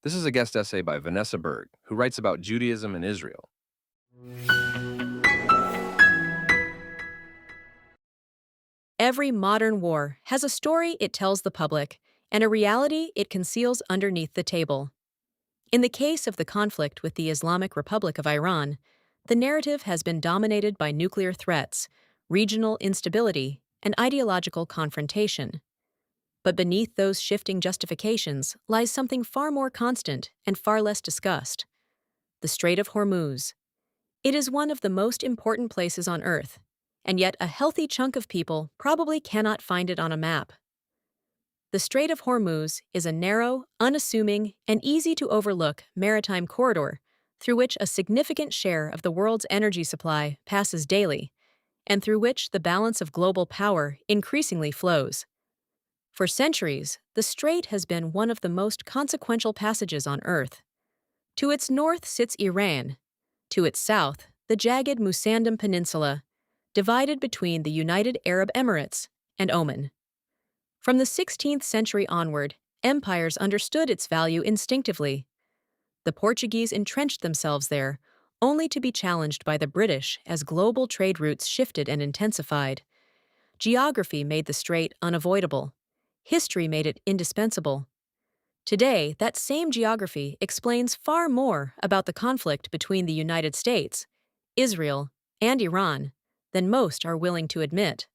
This is a guest essay by Vanessa Berg, who writes about Judaism and Israel. Every modern war has a story it tells the public and a reality it conceals underneath the table. In the case of the conflict with the Islamic Republic of Iran, the narrative has been dominated by nuclear threats, regional instability, and ideological confrontation. But beneath those shifting justifications lies something far more constant and far less discussed: the Strait of Hormuz. It is one of the most important places on Earth, and yet a healthy chunk of people probably cannot find it on a map. The Strait of Hormuz is a narrow, unassuming, and easy to overlook maritime corridor through which a significant share of the world's energy supply passes daily, and through which the balance of global power increasingly flows. For centuries, the strait has been one of the most consequential passages on Earth. To its north sits Iran. To its south, the jagged Musandam Peninsula, divided between the United Arab Emirates and Oman. From the 16th century onward, empires understood its value instinctively. The Portuguese entrenched themselves there, only to be challenged by the British as global trade routes shifted and intensified. Geography made the strait unavoidable. History made it indispensable. Today, that same geography explains far more about the conflict between the United States, Israel, and Iran than most are willing to admit.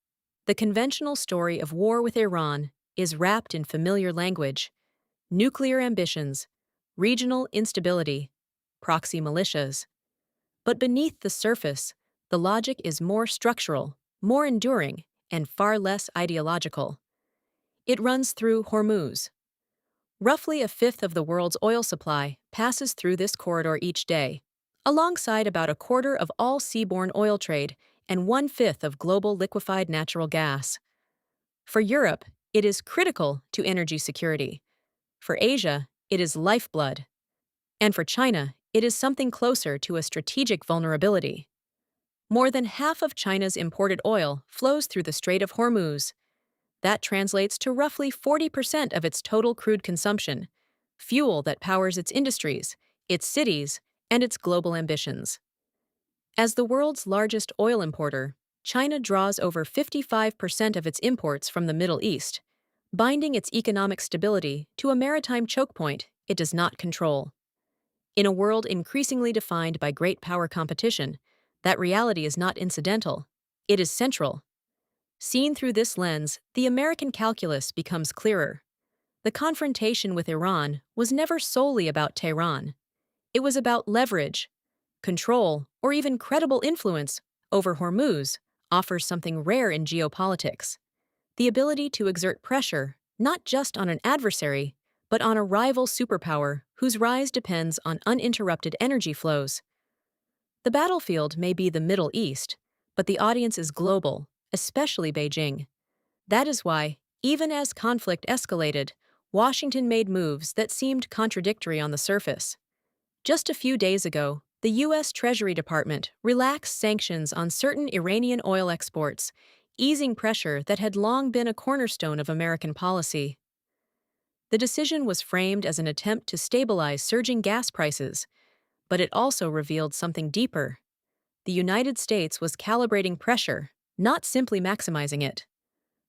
The conventional story of war with Iran is wrapped in familiar language: nuclear ambitions, regional instability, proxy militias. But beneath the surface, the logic is more structural, more enduring, and far less ideological. It runs through Hormuz. Roughly a fifth of the world's oil supply passes through this corridor each day, alongside about a quarter of all seaborne oil trade and one-fifth of global liquefied natural gas. For Europe, it is critical to energy security. For Asia, it is lifeblood. And for China, it is something closer to a strategic vulnerability. More than half of China's imported oil flows through the Strait of Hormuz. That translates to roughly 40% of its total crude consumption, fuel that powers its industries, its cities, and its global ambitions. As the world's largest oil importer, China draws over 55% of its imports from the Middle East, binding its economic stability to a maritime chokepoint it does not control. In a world increasingly defined by great power competition, that reality is not incidental, it is central. Seen through this lens, the American calculus becomes clearer. The confrontation with Iran was never solely about Tehran. It was about leverage. Control, or even credible influence, over Hormuz offers something rare in geopolitics: the ability to exert pressure not just on an adversary, but on a rival superpower whose rise depends on uninterrupted energy flows. The battlefield may be the Middle East, but the audience is global, especially Beijing. That is why, even as conflict escalated, Washington made moves that seemed contradictory on the surface. Just a few days ago, the U.S. Treasury Department relaxed sanctions on certain Iranian oil exports, easing pressure that had long been a cornerstone of American policy. The decision was framed as an attempt to stabilize surging gas prices, but it also revealed something deeper. The United States was calibrating pressure, not simply maximizing it.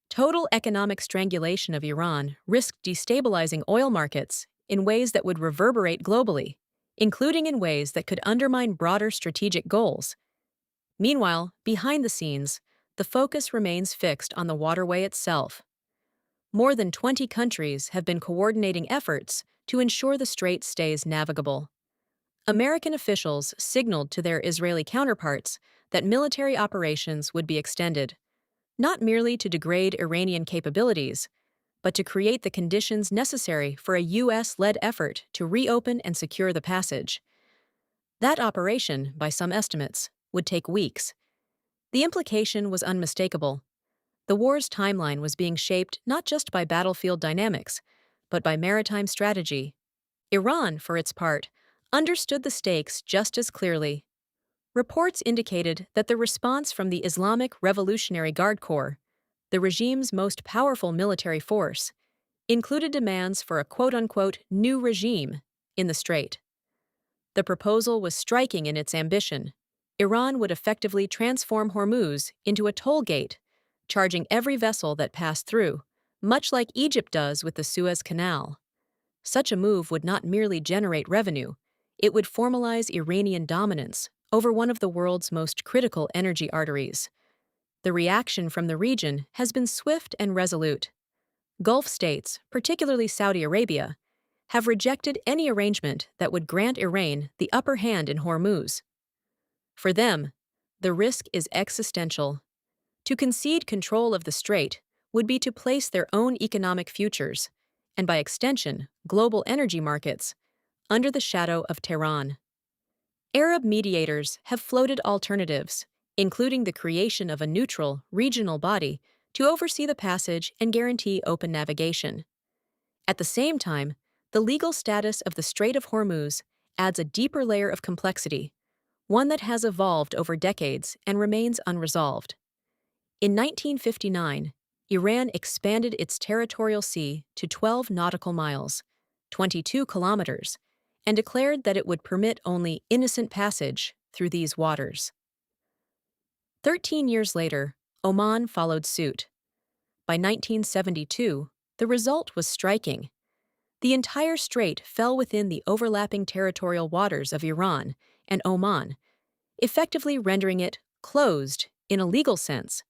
Total economic strangulation of Iran risked destabilizing oil markets in ways that would reverberate globally, including in ways that could undermine broader strategic goals. Meanwhile, behind the scenes, the focus remains fixed on the waterway itself. More than 20 countries have been coordinating efforts to ensure the strait stays navigable. American officials signaled to their Israeli counterparts that military operations would be extended, not merely to degrade Iranian capabilities, but to create the conditions necessary for a U.S.-led effort to reopen and secure the passage. That operation, by some estimates, would take weeks. The implication was unmistakable. The war's timeline was being shaped not just by battlefield dynamics, but by maritime strategy. Iran, for its part, understood the stakes just as clearly. Reports indicated that the response from the Islamic Revolutionary Guard Corps, the regime's most powerful military force, included demands for a quote-unquote new regime in the strait. The proposal was striking in its ambition. Iran would effectively transform Hormuz into a toll gate, charging every vessel that passed through, much like Egypt does with the Suez Canal. Such a move would not merely generate revenue, it would formalize Iranian dominance over one of the world's most critical energy arteries. The reaction from the region has been swift and resolute. Gulf states, particularly Saudi Arabia, have rejected any arrangement that would grant Iran the upper hand in Hormuz. For them, the risk is existential. To concede control of the strait would be to place their own economic futures, and by extension, global energy markets, under the shadow of Tehran. Arab mediators have floated alternatives, including the creation of a neutral, regional body to oversee the passage and guarantee open navigation. At the same time, the legal status of the Strait of Hormuz adds a deeper layer of complexity, one that has evolved over decades and remains unresolved. In 1959, Iran expanded its territorial sea to 12 nautical miles, 22 kilometers, and declared that it would permit only innocent passage through these waters. 13 years later, Oman followed suit. By 1972, the result was striking. The entire strait fell within the overlapping territorial waters of Iran and Oman, effectively rendering it closed in a legal sense.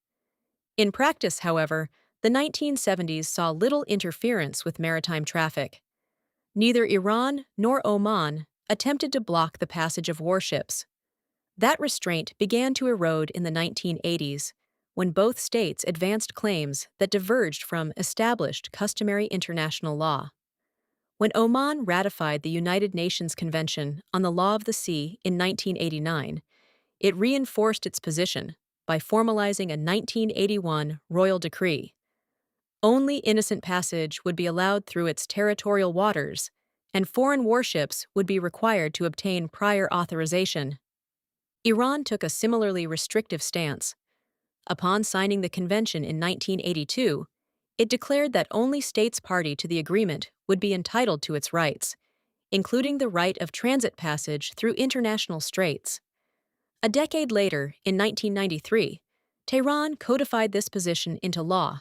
In practice, however, the 1970s saw little interference with maritime traffic. Neither Iran nor Oman attempted to block the passage of warships. That restraint began to erode in the 1980s, when both states advanced claims that diverged from established customary international law. When Oman ratified the United Nations Convention on the Law of the Sea in 1989, it reinforced its position by formalizing a 1981 royal decree. Only innocent passage would be allowed through its territorial waters, and foreign warships would be required to obtain prior authorization. Iran took a similarly restrictive stance. Upon signing the convention in 1982, it declared that only states party to the agreement would be entitled to its rights, including the right of transit passage through international straits. A decade later, in 1993, Tehran codified this position into law,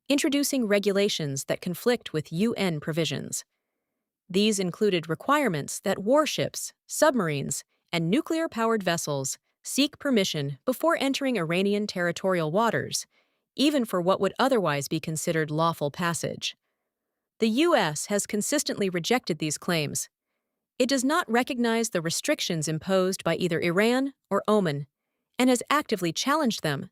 introducing regulations that conflict with UN provisions. These included requirements that warships, submarines, and nuclear-powered vessels seek permission before entering Iranian territorial waters, even for what would otherwise be considered lawful passage. The U.S. has consistently rejected these claims. It does not recognize the restrictions imposed by either Iran or Oman, and has actively challenged them,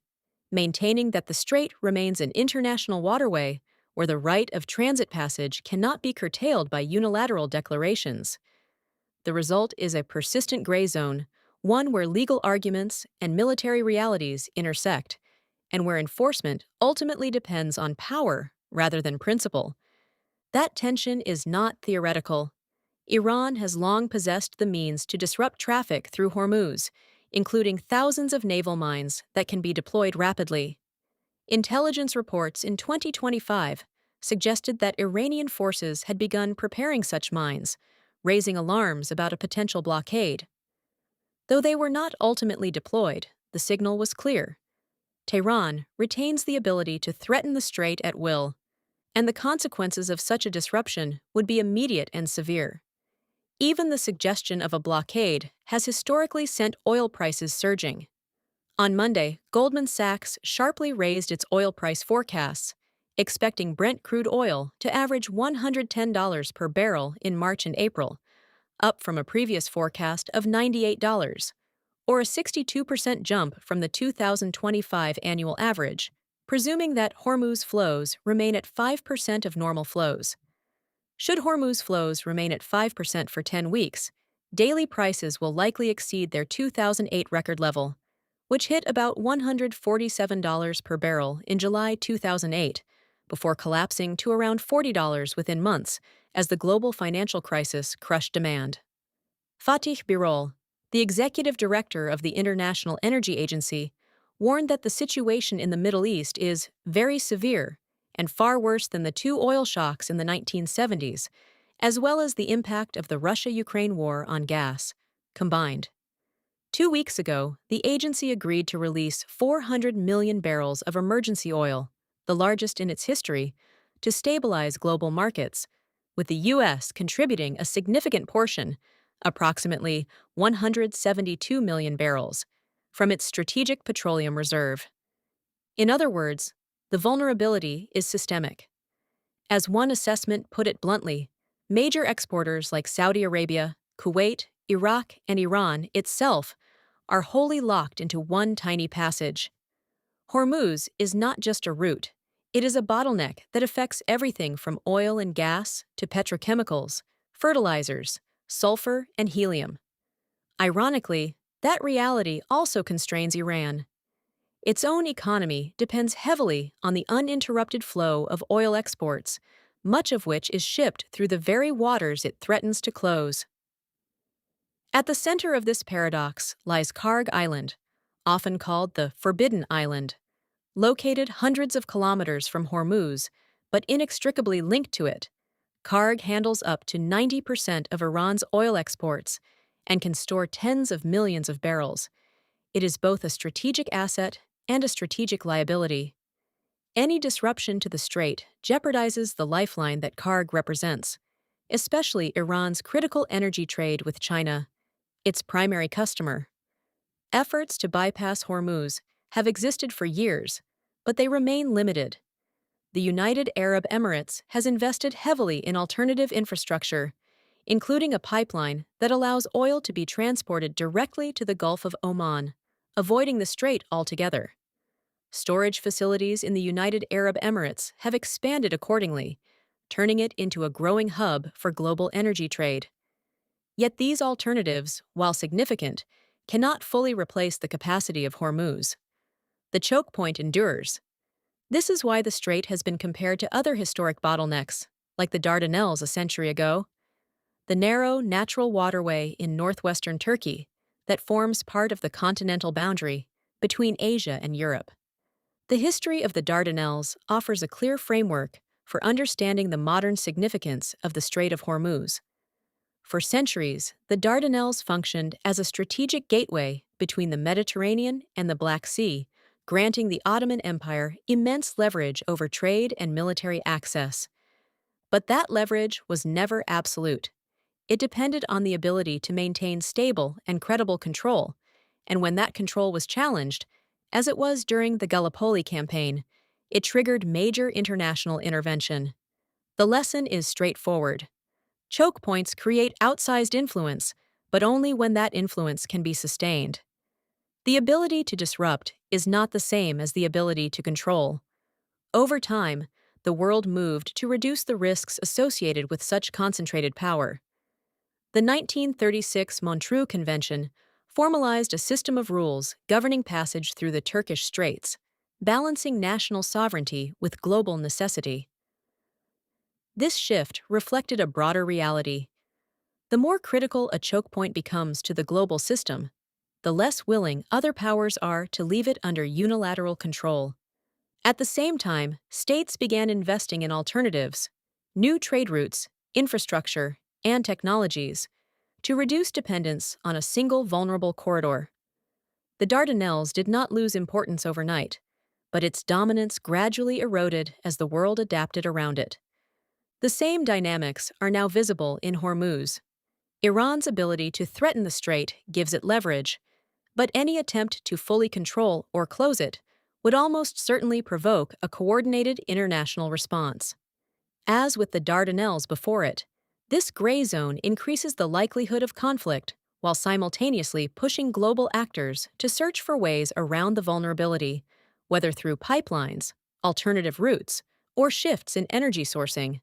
maintaining that the strait remains an international waterway where the right of transit passage cannot be curtailed by unilateral declarations. The result is a persistent gray zone, one where legal arguments and military realities intersect, and where enforcement ultimately depends on power rather than principle. That tension is not theoretical. Iran has long possessed the means to disrupt traffic through Hormuz, including thousands of naval mines that can be deployed rapidly. Intelligence reports in 2025 suggested that Iranian forces had begun preparing such mines, raising alarms about a potential blockade. Though they were not ultimately deployed, the signal was clear. Tehran retains the ability to threaten the strait at will, and the consequences of such a disruption would be immediate and severe. Even the suggestion of a blockade has historically sent oil prices surging. On Monday, Goldman Sachs sharply raised its oil price forecasts, expecting Brent crude oil to average $110 per barrel in March and April, up from a previous forecast of $98, or a 62% jump from the 2025 annual average, presuming that Hormuz flows remain at 5% of normal flows. Should Hormuz flows remain at 5% for 10 weeks, daily prices will likely exceed their 2008 record level, which hit about $147 per barrel in July 2008, before collapsing to around $40 within months as the global financial crisis crushed demand. Fatih Birol, the executive director of the International Energy Agency, warned that the situation in the Middle East is very severe and far worse than the two oil shocks in the 1970s, as well as the impact of the Russia-Ukraine war on gas, combined. 2 weeks ago, the agency agreed to release 400 million barrels of emergency oil, the largest in its history, to stabilize global markets, with the U.S. contributing a significant portion, approximately 172 million barrels, from its strategic petroleum reserve. In other words, the vulnerability is systemic. As one assessment put it bluntly, major exporters like Saudi Arabia, Kuwait, Iraq, and Iran itself are wholly locked into one tiny passage. Hormuz is not just a route, it is a bottleneck that affects everything from oil and gas to petrochemicals, fertilizers, sulfur, and helium. Ironically, that reality also constrains Iran. Its own economy depends heavily on the uninterrupted flow of oil exports, much of which is shipped through the very waters it threatens to close. At the center of this paradox lies Karg Island, often called the Forbidden Island. Located hundreds of kilometers from Hormuz, but inextricably linked to it, Karg handles up to 90% of Iran's oil exports and can store tens of millions of barrels. It is both a strategic asset and a strategic liability. Any disruption to the strait jeopardizes the lifeline that Karg represents, especially Iran's critical energy trade with China, its primary customer. Efforts to bypass Hormuz have existed for years, but they remain limited. The United Arab Emirates has invested heavily in alternative infrastructure, including a pipeline that allows oil to be transported directly to the Gulf of Oman, avoiding the strait altogether. Storage facilities in the United Arab Emirates have expanded accordingly, turning it into a growing hub for global energy trade. Yet these alternatives, while significant, cannot fully replace the capacity of Hormuz. The choke point endures. This is why the strait has been compared to other historic bottlenecks, like the Dardanelles a century ago, the narrow, natural waterway in northwestern Turkey that forms part of the continental boundary between Asia and Europe. The history of the Dardanelles offers a clear framework for understanding the modern significance of the Strait of Hormuz. For centuries, the Dardanelles functioned as a strategic gateway between the Mediterranean and the Black Sea, granting the Ottoman Empire immense leverage over trade and military access. But that leverage was never absolute. It depended on the ability to maintain stable and credible control, and when that control was challenged, as it was during the Gallipoli campaign, it triggered major international intervention. The lesson is straightforward. Choke points create outsized influence, but only when that influence can be sustained. The ability to disrupt is not the same as the ability to control. Over time, the world moved to reduce the risks associated with such concentrated power. The 1936 Montreux Convention formalized a system of rules governing passage through the Turkish Straits, balancing national sovereignty with global necessity. This shift reflected a broader reality. The more critical a choke point becomes to the global system, the less willing other powers are to leave it under unilateral control. At the same time, states began investing in alternatives, new trade routes, infrastructure, and technologies to reduce dependence on a single vulnerable corridor. The Dardanelles did not lose importance overnight, but its dominance gradually eroded as the world adapted around it. The same dynamics are now visible in Hormuz. Iran's ability to threaten the strait gives it leverage, but any attempt to fully control or close it would almost certainly provoke a coordinated international response. As with the Dardanelles before it, this gray zone increases the likelihood of conflict while simultaneously pushing global actors to search for ways around the vulnerability, whether through pipelines, alternative routes, or shifts in energy sourcing.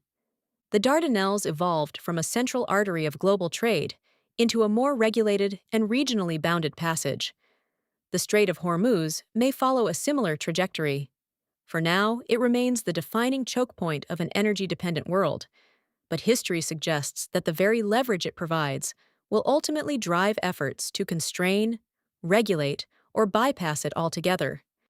The Dardanelles evolved from a central artery of global trade into a more regulated and regionally bounded passage. The Strait of Hormuz may follow a similar trajectory. For now, it remains the defining choke point of an energy-dependent world, but history suggests that the very leverage it provides will ultimately drive efforts to constrain, regulate, or bypass it altogether.